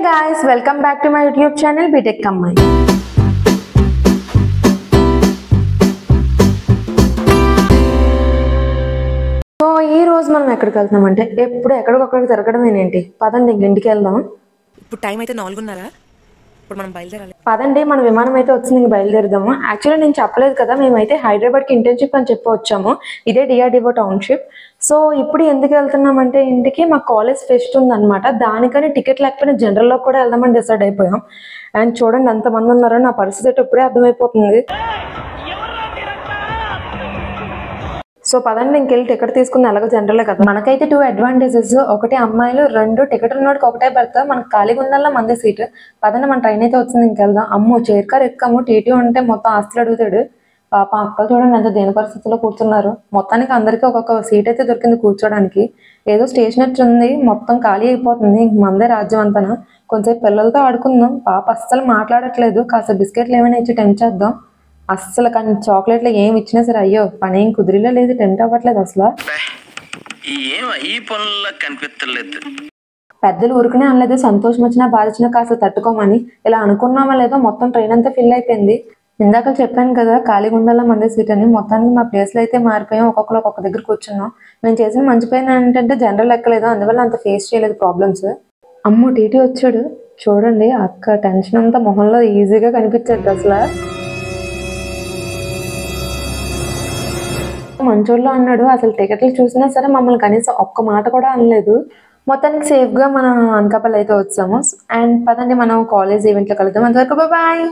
guys, welcome back to my YouTube channel BTech Kamai. So ఈ రోజు మనం ఎక్కడికి వెళ్తున్నాం అంటే ఎప్పుడు ఎక్కడికొక్కడికి తిరగడమేనేంటి. పదండి ఇంటికి వెళ్దాం. ఇప్పుడు టైం అయితే 4:30. ఇప్పుడు మనం బయలుదేరాలి. పదండి, మన విమానం అయితే వచ్చింది, ఇంక బయలుదేరదాము. యాక్చువల్లీ నేను చెప్పలేదు కదా, మేమైతే హైదరాబాద్కి ఇంటర్న్షిప్ అని చెప్పి వచ్చాము. ఇదే డిఆర్డిఓ టౌన్షిప్. సో ఇప్పుడు ఎందుకు వెళ్తున్నామంటే ఇంటికి మా కాలేజ్ ఫెస్ట్ ఉందన్నమాట. దానికని టికెట్ లేకపోయినా జనరల్లో కూడా వెళ్దామని డిసైడ్ అయిపోయాం. అండ్ చూడండి ఎంతమంది ఉన్నారో, నా పరిస్థితి ఇప్పుడే అర్థమైపోతుంది. సో పదండి ఇంకెళ్ళి టికెట్ తీసుకుని ఎలాగో జనరలే కదా. మనకైతే 2 అడ్వాంటేజెస్. ఒకటి అమ్మాయిలు, 2 టికెట్ ఉన్నోడికి ఒకటే పెడతా, మనకు ఖాళీగా ఉందల్లా మందే సీట్. పదండి, మన ట్రైన్ అయితే వచ్చింది, ఇంకెళ్దాం. అమ్మో చైర్ కార్ ఎక్కాము, టీటీ ఉంటే మొత్తం ఆస్తులు అడుగుతాడు. పాప అక్కలు చూడండి ఎంత దేని పరిస్థితుల్లో కూర్చున్నారు. మొత్తానికి అందరికీ ఒక్కొక్క సీట్ అయితే దొరికింది కూర్చోడానికి. ఏదో స్టేషన్ ఉంది, మొత్తం ఖాళీ అయిపోతుంది. మందే రాజ్యం అంతనా. కొంచెంసేపు పిల్లలతో ఆడుకుందాం. పాప అస్సలు మాట్లాడట్లేదు. కాస్త బిస్కెట్లు ఏమైనా ఇచ్చి టెంప్ట్ చేద్దాం. అస్సలు కానీ చాక్లెట్లు ఏమి ఇచ్చినా సరే అయ్యో పని ఏం కుదిరిలో లేదు, టెంప్ట్ అవ్వట్లేదు అసలు. పెద్దలు ఊరుకునే అనలేదు, సంతోషం వచ్చినా బాధ వచ్చినా కాస్త తట్టుకోమని. ఇలా అనుకున్నామా లేదో మొత్తం ట్రైన్ అంతా ఫిల్ అయిపోయింది. ఇందాక చెప్పాను కదా ఖాళీగా ఉండాలా మందే సీట్ అని. మొత్తానికి మా ప్లేస్లో అయితే మారిపోయాం. ఒక్కొక్కరు ఒక్కొక్క దగ్గర కూర్చున్నాం. మేము చేసిన మంచి పైన ఏంటంటే జనరల్ ఎక్కలేదు, అందువల్ల అంత ఫేస్ చేయలేదు ప్రాబ్లమ్స్. అమ్మో టీటీ వచ్చాడు చూడండి. అక్క టెన్షన్ అంతా మొహంలో ఈజీగా కనిపించద్దు అసలు. మంచోళ్ళు అన్నాడు. అసలు టికెట్లు చూసినా సరే మమ్మల్ని కనీసం ఒక్క మాట కూడా అనలేదు. మొత్తానికి సేఫ్గా మనం అనకాపల్లి అయితే వచ్చాము. అండ్ పదండి మనం కాలేజ్ ఈవెంట్లో కలుద్దాం. అంతవరకు bye.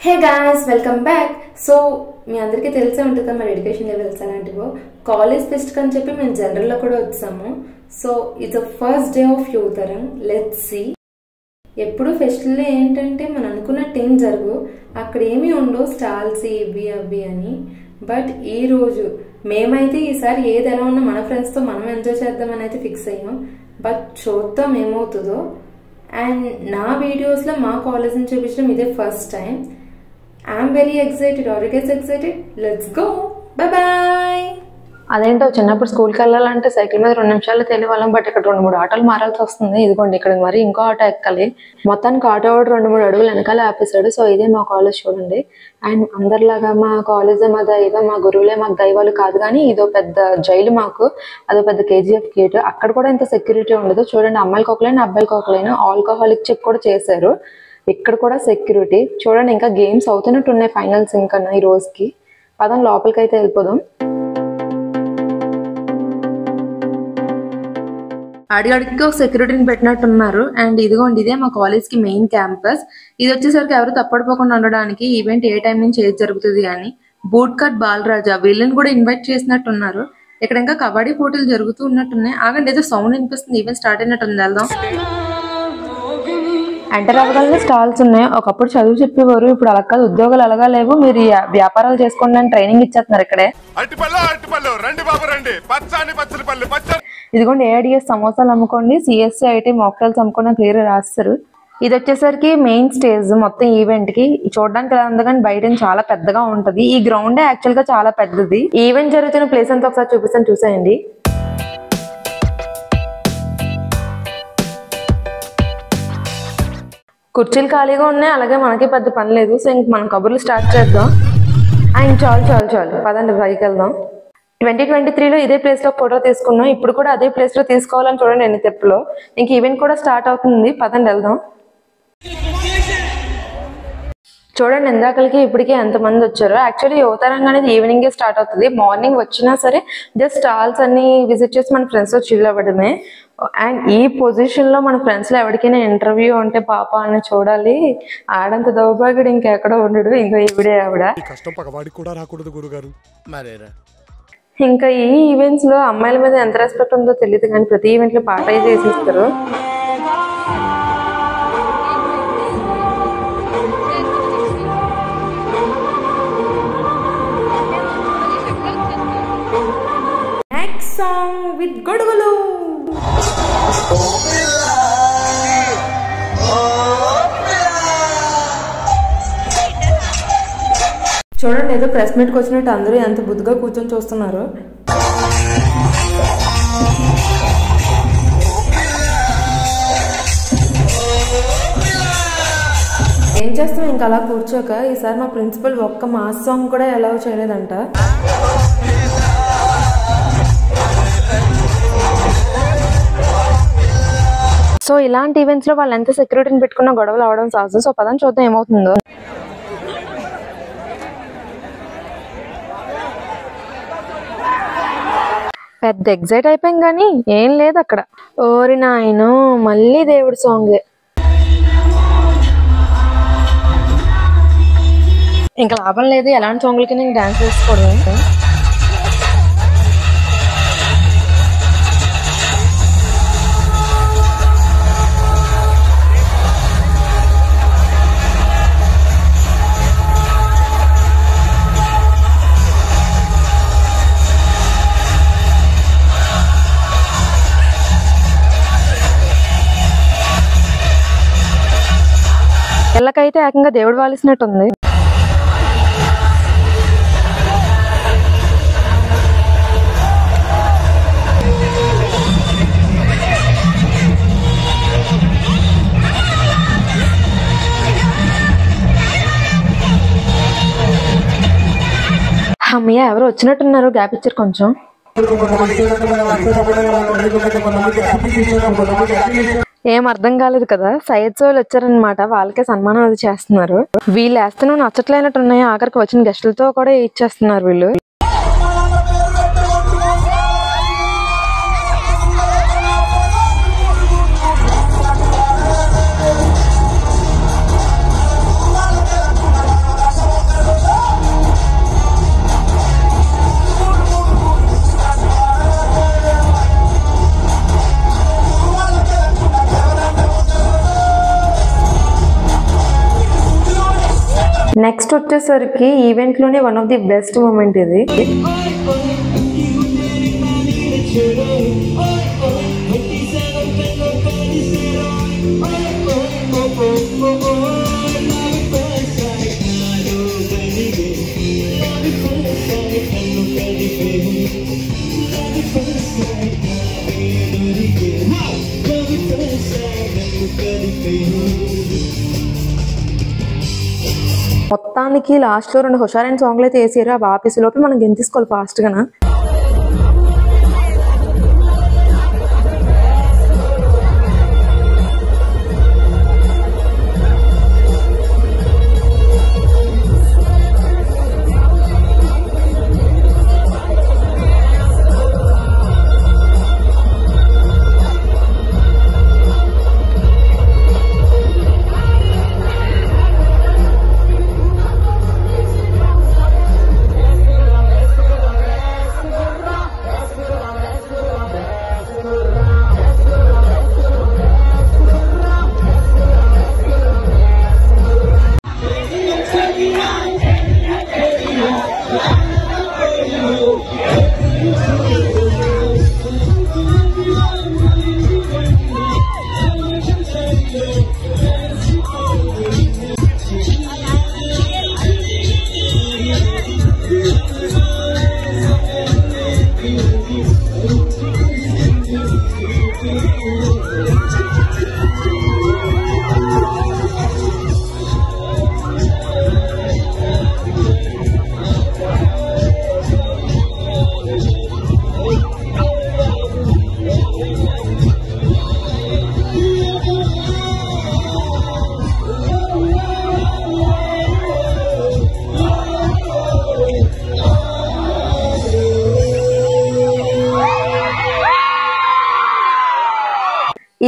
Hey guys, welcome back. So మీ అందరికీ తెలిసే ఉంటుంది మా ఎడ్యుకేషన్ లెవెల్స్ అలాంటివో. కాలేజ్ ఫెస్ట్ అని చెప్పి మేము జనరల్లో కూడా వచ్చాము. So it's first day of youth తరం. Let's see. ఎప్పుడు ఫెస్టివల్లో ఏంటంటే మనం అనుకున్నట్టు ఏం జరుగు, అక్కడ ఏమీ ఉండవు, స్టాల్స్ ఇవి అవి అని. బట్ ఈ రోజు మేమైతే ఈసారి ఏది ఎలా ఉన్నా మన ఫ్రెండ్స్తో మనం ఎంజాయ్ చేద్దామని అయితే ఫిక్స్ అయ్యాం. బట్ చూద్దాం ఏమవుతుందో. అండ్ నా వీడియోస్లో మా కాలేజ్ని చూపించడం ఇదే first time. I'm very excited. Are you guys excited? Let's go. Bye bye. అదేంటో చిన్నప్పుడు స్కూల్కి వెళ్ళాలంటే సైకిల్ మీద 2 నిమిషాల్లో తెలియవాళ్ళం. బట్ ఇక్కడ 2-3 ఆటోలు మారాల్సి వస్తుంది. ఇదిగోండి ఇక్కడ మరి ఇంకో ఆటో ఎక్కాలి. మొత్తానికి ఆటో 2-3 అడుగులు వెనకాల ఆపేశాడు. సో ఇదే మా కాలేజ్ చూడండి. అండ్ అందరిలాగా మా కాలేజే మా దైవం, మా గురువులే మాకు దైవాలు కాదు, కానీ ఇదో పెద్ద జైలు మాకు. అదో పెద్ద KGF గేట్. అక్కడ కూడా ఇంత సెక్యూరిటీ ఉండదు. చూడండి అమ్మాయిలకు ఒకలైనా అబ్బాయిలకు ఒకలైనా ఆల్కహాలిక్ చెక్ కూడా చేశారు. ఇక్కడ కూడా సెక్యూరిటీ చూడండి. ఇంకా గేమ్స్ అవుతున్నట్టు ఉన్నాయి ఫైనల్స్ ఇంకా ఈ రోజుకి. పదం లోపలికి అయితే వెళ్ళిపోదాం. అడిగడికి ఒక సెక్యూరిటీని పెట్టినట్టున్నారు. అండ్ ఇదిగోండి ఇదే మా కాలేజ్కి మెయిన్ క్యాంపస్. ఇది వచ్చేసరికి ఎవరు తప్పడిపోకుండా ఉండడానికి ఈవెంట్ ఏ టైం నుంచి ఏది జరుగుతుంది అని. బూట్ కట్ బాలరాజా వీళ్ళని కూడా ఇన్వైట్ చేసినట్టున్నారు. ఇక్కడ ఇంకా కబడ్డీ పోటీలు జరుగుతూ ఉన్నట్టున్నాయి. ఆగండి ఏదో సౌండ్ వినిపిస్తుంది. ఈవెంట్ స్టార్ట్ అయినట్టుంది, వెళ్దాం. ఎంటర్ అవ్వగానే స్టాల్స్ ఉన్నాయి. ఒకప్పుడు చదువు చెప్పేవారు, ఇప్పుడు అలా కాదు. ఉద్యోగాలు అలాగా లేవు, మీరు వ్యాపారాలు చేసుకోండి అని ట్రైనింగ్ ఇచ్చేస్తున్నారు ఇక్కడే. ఇదిగోండి AIDS సమోసాలు అమ్ముకోండి, CSC IT మాక్టైల్స్ అమ్ముకోండి క్లియర్ రాస్తారు. ఇది వచ్చేసరికి మెయిన్ స్టేజ్ మొత్తం ఈవెంట్ కి. చూడడానికి ఎలా ఉంది కానీ బయట చాలా పెద్దగా ఉంటది. ఈ గ్రౌండ్ యాక్చువల్ గా చాలా పెద్దది. ఈవెంట్ జరుగుతున్న ప్లేస్ అంతా ఒకసారి చూపిస్తాను, చూసేయండి. కుర్చీలు ఖాళీగా ఉన్నాయి, అలాగే మనకి పెద్ద పని లేదు. సో ఇంక మనం కబుర్లు స్టార్ట్ చేద్దాం. అండ్ చాలు పదండి పైకి వెళ్దాం. 2023లో ఇదే ప్లేస్లో ఫోటో తీసుకున్నాం. ఇప్పుడు కూడా అదే ప్లేస్లో తీసుకోవాలని చూడండి ఎన్ని తెప్పులో. ఇంక ఈవెంట్ కూడా స్టార్ట్ అవుతుంది, పదండి వెళ్దాం. చూడండి ఎందాకలకి ఇప్పటికే ఎంతమంది వచ్చారో. యాక్చువల్లీ యువతరంగా అనేది ఈవినింగే స్టార్ట్ అవుతుంది. మార్నింగ్ వచ్చినా సరే జస్ట్ స్టాల్స్ అన్ని విజిట్ చేసి మన ఫ్రెండ్స్తో చిల్ అవ్వడమే. అండ్ ఈ పొజిషన్లో మన ఫ్రెండ్స్లో ఎవరికైనా ఇంటర్వ్యూ ఉంటే పాప అని చూడాలి. ఆడంత దౌర్భాగ్యుడు ఇంకెక్కడో ఉండడు. ఇంకా ఈవిడే ఆవిడ. ఇంకా ఈ ఈవెంట్స్ లో అమ్మాయిల మీద ఎంత రెస్పెక్ట్ ఉందో తెలియదు, కానీ ప్రతి ఈవెంట్ లో పాట అయితే చేసిస్తారు. నెక్స్ట్ సాంగ్ విత్ గొడుగులు. చూడండి ఏదో ప్రెస్ మీట్కి వచ్చినట్టు అందరూ ఎంత బుద్ధిగా కూర్చొని చూస్తున్నారు. ఏం చేస్తాం ఇంకా అలా కూర్చోక ఈసారి మా ప్రిన్సిపల్ ఒక్క మాస్ సాంగ్ కూడా అలౌ చేయలేదంట. సో ఇలాంటి ఈవెంట్స్ లో వాళ్ళు ఎంత సెక్యూరిటీని పెట్టుకున్న గొడవలు అవడం సహజం. సో పదని చూద్దాం ఏమవుతుందో. పెద్ద ఎగ్జైట్ అయిపోయాం కానీ ఏం లేదు అక్కడ. ఓరి నాయనో మళ్ళీ దేవుడి సాంగ్. ఇంకా లాభం లేదు, ఎలాంటి సాంగ్లకి నేను డాన్స్ వేసుకోవడం. పిల్లకైతే ఏకంగా దేవుడు వాలిసినట్టుంది. అమ్మయ్య ఎవరు వచ్చినట్టున్నారు, గ్యాప్ ఇచ్చారు కొంచెం. ఏం అర్థం కాలేదు కదా, సైడ్ సోల్ వచ్చారనమాట, వాళ్ళకే సన్మానం అది చేస్తున్నారు. వీళ్ళు వేస్తేనే నచ్చట్లేనట్టున్నాయి, ఆఖరికి వచ్చిన గెస్టులతో కూడా ఇచ్చేస్తున్నారు వీళ్ళు. నెక్స్ట్ వచ్చేసరికి ఈవెంట్ లోనే one of the best moment ఇది. మొత్తానికి లాస్ట్ లో 2 హుషారైన సాంగ్లు అయితే వేసారు. ఆ ఆఫీసు లోపల మనం గెంతీసుకోవాలి ఫాస్ట్ గా.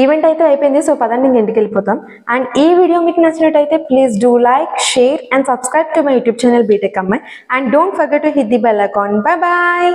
ఈవెంట్ అయితే అయిపోయింది. సో పదండి ఇంటికి వెళ్ళిపోతాం. అండ్ ఈ వీడియో మీకు నచ్చినట్టయితే please do like, share and subscribe to my YouTube channel B Tech అమ్మాయి. And don't forget to hit the bell icon. Bye bye.